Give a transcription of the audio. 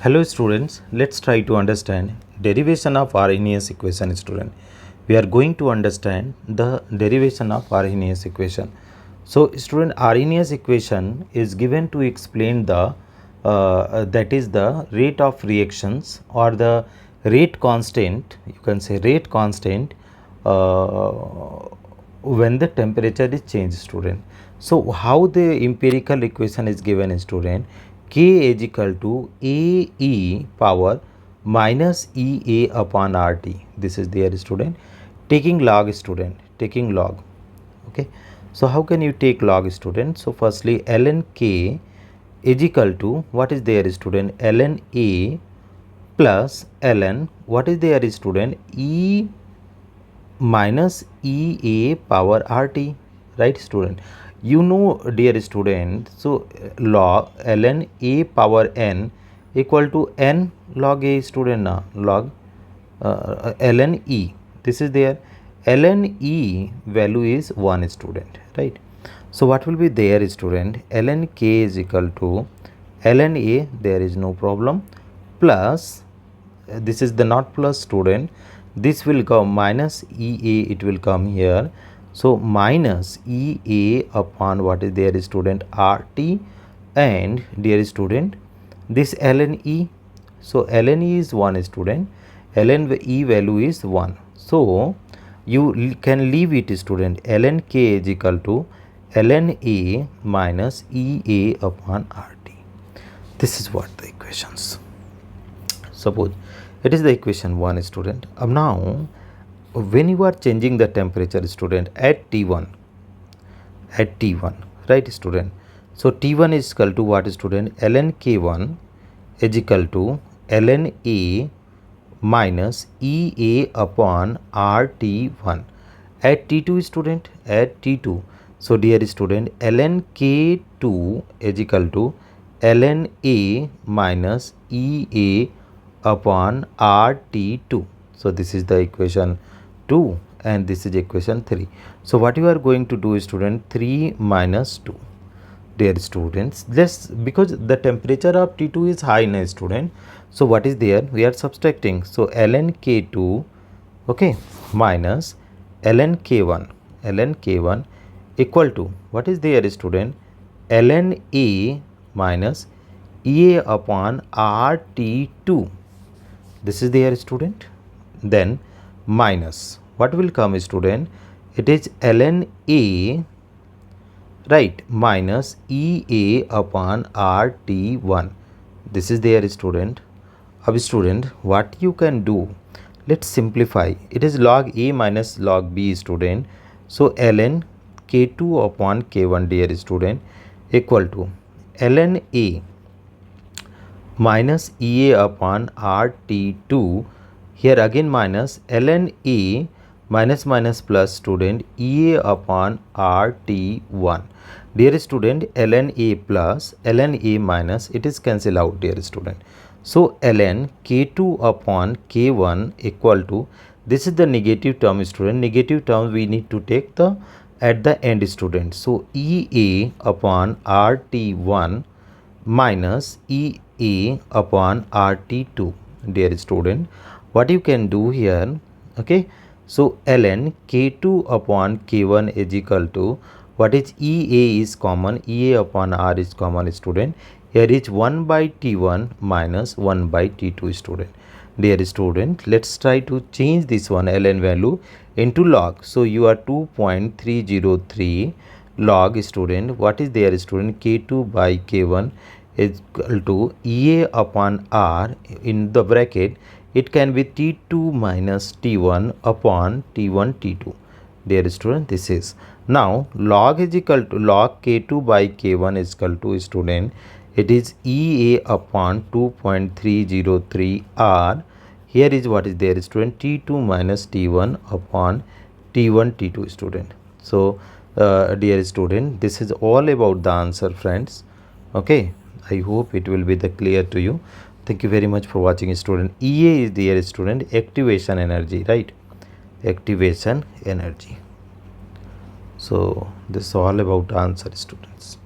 Hello students, let's try to understand derivation of Arrhenius equation student. We are going to understand the derivation of Arrhenius equation. So student, Arrhenius equation is given to explain the that is the rate of reactions or the rate constant, you can say rate constant uh, when the temperature is changed student. So how the empirical equation is given student? K is equal to AE power minus EA upon RT. This is there student. Taking log student, taking log. Okay. So how can you take log student? So firstly ln K is equal to what is there student? Ln A plus ln what is there student? E minus EA power RT, right student? You know dear student, so log ln A power n equal to n log A student na log ln E. This is there. Ln E value is 1 student, right? So what will be there student? Ln K is equal to ln A, there is no problem, plus this is the not plus student, this will come minus EA, it will come here. So minus EA upon what is there student? RT, and dear student this ln E. So ln E is 1 student, ln E value is 1. So you can leave it student. Ln K is equal to ln A minus EA upon RT. This is what the equations. Suppose it is the equation 1 student. Now when you are changing the temperature student at T1, right student? So T1 is equal to what student? Ln K1 is equal to ln A minus EA upon RT1 at T2 student, at T2. So dear student, ln K2 is equal to ln A minus EA upon RT2. So this is the equation 2 and this is equation 3. So what you are going to do student? 3 minus 2. Dear students, this because the temperature of T2 is high now student. So what is there? We are subtracting. So ln K2, okay, minus ln K1 equal to what is there student? Ln A minus EA upon RT2. This is there student. Then minus what will come student? It is ln A, right, minus EA upon RT1. This is there student. अब student, what you can do? Let's simplify. It is log A minus log B student. So ln K2 upon K1 dear student equal to ln A minus EA upon RT2. Here again minus ln A minus plus student EA upon RT1. Dear student, ln A plus ln A minus, it is cancel out dear student. So ln K2 upon K1 equal to, this is the negative term student, negative term we need to take the at the end student. So EA upon RT1 minus EA upon RT2 dear student. What you can do here, okay, so ln K2 upon K1 is equal to what is EA is common, EA upon R is common student. Here is 1 by T1 minus 1 by T2 student. Dear student, let's try to change this one ln value into log. So you are 2.303 log student. What is there student? K2 by K1 is equal to EA upon R in the bracket. It can be T2 minus T1 upon T1 T2. Dear student, this is. Now log is equal to log K2 by K1 is equal to student. It is EA upon 2.303 R. Here is what is there student? T2 minus T1 upon T1 T2 student. So dear student, this is all about the answer friends. Okay, I hope it will be the clear to you. Thank you very much for watching student. EA is the student activation energy, right? Activation energy. So this is all about answer students.